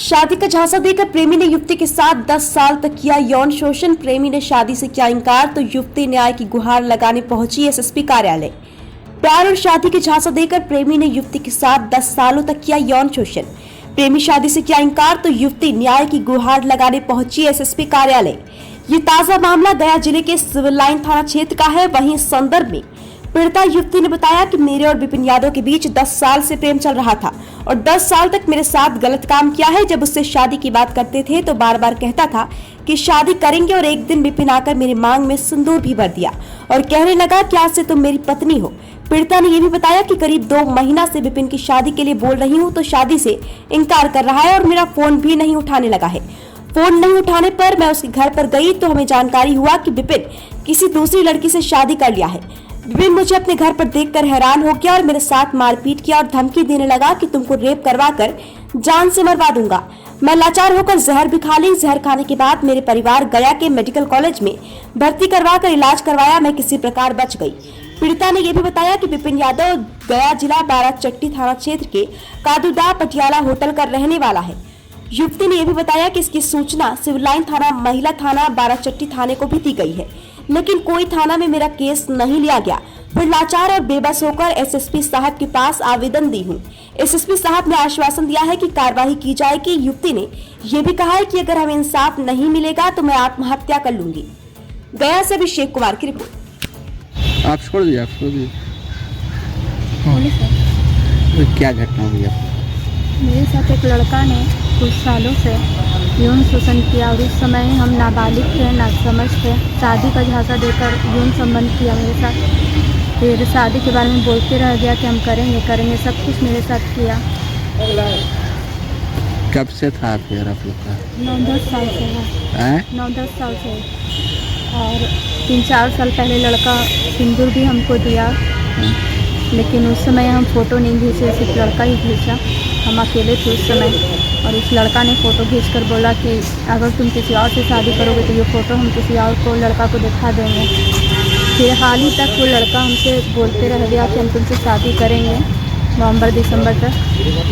शादी का झांसा देकर प्रेमी ने युवती के साथ 10 साल तक किया यौन शोषण। प्रेमी ने शादी से किया इनकार तो युवती न्याय की गुहार लगाने पहुंची एसएसपी कार्यालय। प्यार और शादी के झांसा देकर प्रेमी ने युवती के साथ 10 सालों तक किया यौन शोषण। प्रेमी शादी से किया इनकार तो युवती न्याय की गुहार लगाने पहुंची एसएसपी कार्यालय। ये ताजा मामला गया जिले के सिविल लाइन थाना क्षेत्र का है। वहीं इस संदर्भ में पीड़िता युवती ने बताया कि मेरे और विपिन यादव के बीच 10 साल से प्रेम चल रहा था और 10 साल तक मेरे साथ गलत काम किया है। जब उससे शादी की बात करते थे तो बार बार कहता था कि शादी करेंगे और एक दिन विपिन आकर मेरे मांग में सिंदूर भी भर दिया और कहने लगा कि आज से तुम मेरी पत्नी हो। पीड़िता ने यह भी बताया कि करीब 2 महीना से विपिन की शादी के लिए बोल रही हूँ तो शादी से इनकार कर रहा है और मेरा फोन भी नहीं उठाने लगा है। फोन नहीं उठाने पर मैं उसके घर पर गई तो हमें जानकारी हुआ कि विपिन किसी दूसरी लड़की से शादी कर लिया है। विपिन मुझे अपने घर पर देखकर हैरान हो गया और मेरे साथ मारपीट किया और धमकी देने लगा कि तुमको रेप करवाकर जान से मरवा दूंगा। मैं लाचार होकर जहर भी खा ली। जहर खाने के बाद मेरे परिवार गया के मेडिकल कॉलेज में भर्ती करवाकर इलाज करवाया। मैं किसी प्रकार बच गई। पीड़िता ने यह भी बताया कि विपिन यादव गया जिला बाराचट्टी थाना क्षेत्र के कादुदा पटियाला होटल का रहने वाला है। युवती ने यह भी बताया कि इसकी सूचना सिविल लाइन थाना, महिला थाना, बाराचट्टी थाने को भी दी गई है, लेकिन कोई थाना में मेरा केस नहीं लिया गया। फिर लाचार और बेबस होकर एसएसपी साहब के पास आवेदन दी हूँ। एसएसपी साहब ने आश्वासन दिया है कि कार्रवाई की जाएगी। युवती ने यह भी कहा है कि अगर हमें इंसाफ नहीं मिलेगा तो मैं आत्महत्या कर लूंगी। गया से अभिषेक कुमार की रिपोर्ट। आप छोड़ दीजिए, क्या घटना हुई है? मेरे साथ एक लड़का ने कुछ सालों से यौन शोषण किया और उस समय हम नाबालिग थे, नासमझ थे। शादी का झांसा देकर यौन संबंध किया मेरे साथ। फिर शादी के बारे में बोलते रह गया कि हम करेंगे, सब कुछ मेरे साथ किया। कब से था फिर आप लोग का? 9-10 साल से है। 9-10 साल से। और 3-4 साल पहले लड़का सिंदूर भी हमको दिया, लेकिन उस समय हम फ़ोटो नहीं खींचे, सिर्फ लड़का ही खींचा। हम अकेले थे उस समय और उस लड़का ने फ़ोटो खींचकर बोला कि अगर तुम किसी और से शादी करोगे तो ये फ़ोटो हम किसी और को, लड़का को दिखा देंगे। फिर हाल ही तक वो लड़का हमसे बोलते रह गया कि हम तुमसे शादी करेंगे नवंबर-दिसंबर तक,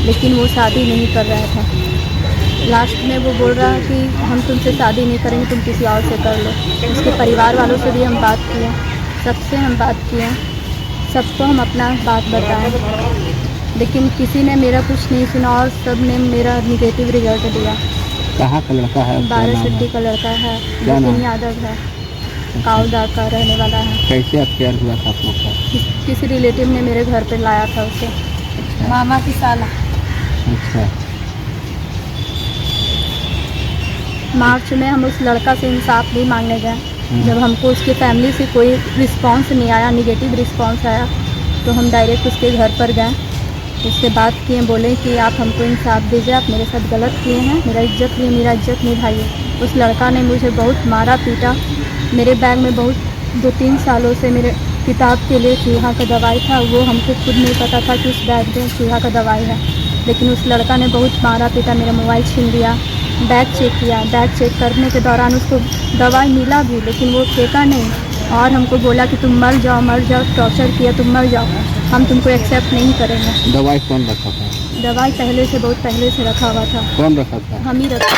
लेकिन वो शादी नहीं कर रहा था। लास्ट में वो बोल रहा है कि हम तुमसे शादी नहीं करेंगे, तुम किसी और से कर लो। उसके परिवार वालों से भी हम बात किए, सबसे हम बात किए, सबको हम अपना बात बताएं, लेकिन किसी ने मेरा कुछ नहीं सुना और सब ने मेरा निगेटिव रिजल्ट दिया। कहाँ का लड़का है? बाराचट्टी का लड़का है, विपिन यादव है, काउदा का रहने वाला है। कैसे अफेयर हुआ था आप लोग का? किसी रिलेटिव ने मेरे घर पे लाया था उसे। अच्छा। मामा की साला। अच्छा। मार्च में हम उस लड़का से इंसाफ भी मांगने गए। जब हमको उसके फैमिली से कोई रिस्पांस नहीं आया, निगेटिव रिस्पांस आया, तो हम डायरेक्ट उसके घर पर गए। उससे बात किए, बोले कि आप हमको इंसाफ दीजिए, आप मेरे साथ गलत किए हैं, मेरा इज्जत लिए, मेरा इज्जत निभाइए। उस लड़का ने मुझे बहुत मारा पीटा। मेरे बैग में बहुत 2-3 सालों से मेरे किताब के लिए चूहा का दवाई था, वो हमको खुद नहीं पता था कि उस बैग में चूहा का दवाई है, लेकिन उस लड़का ने बहुत मारा पीटा। मेरा मोबाइल छीन लिया, बैग चेक किया। बैग चेक करने के दौरान उसको दवाई मिला भी, लेकिन वो फेंका नहीं और हमको बोला कि तुम मर जाओ, टॉर्चर किया, तुम मर जाओ, हम तुमको एक्सेप्ट नहीं करेंगे। दवाई कौन रखा था? दवाई बहुत पहले से रखा हुआ था। कौन रखा था? हम ही रखा।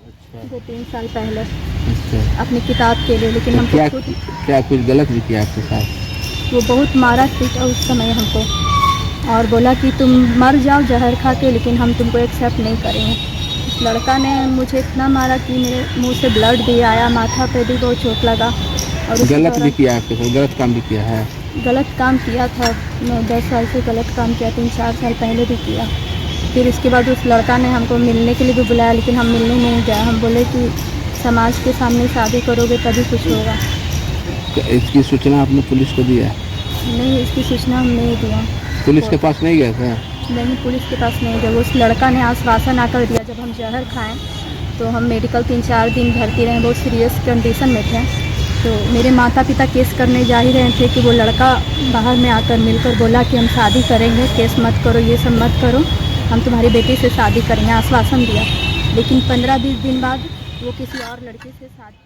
अच्छा। 2-3 साल पहले। अच्छा। अपनी किताब के लिए, लेकिन तो हमको क्या कुछ गलत भी किया आपके साथ? वो बहुत मारा पीटा उस समय हमको और बोला कि तुम मर जाओ जहर खा के, लेकिन हम तुमको एक्सेप्ट नहीं करेंगे। उस लड़का ने मुझे इतना मारा कि मेरे मुंह से ब्लड भी आया, माथा पे भी बहुत चोट लगा। और गलत भी किया आपके साथ? गलत काम भी किया है? गलत काम किया था। 9-10 साल से गलत काम किया, 3-4 साल पहले भी किया। फिर इसके बाद उस लड़का ने हमको मिलने के लिए भी बुलाया, लेकिन हम मिलने नहीं गए। हम बोले कि समाज के सामने शादी करोगे तभी कुछ होगा। इसकी सूचना आपने पुलिस को दिया? नहीं, इसकी सूचना हम नहीं दिया। पुलिस के पास नहीं गए थे? नहीं, पुलिस के पास नहीं गए। उस लड़का ने आश्वासन आकर दिया। जब हम जहर खाएं तो हम मेडिकल 3-4 दिन भर्ती रहे, बहुत सीरियस कंडीशन में थे। तो मेरे माता पिता केस करने जा ही रहे थे कि वो लड़का बाहर में आकर मिलकर बोला कि हम शादी करेंगे, केस मत करो, ये सब मत करो, हम तुम्हारी बेटी से शादी करेंगे, आश्वासन दिया। लेकिन 15-20 दिन बाद वो किसी और लड़के से शादी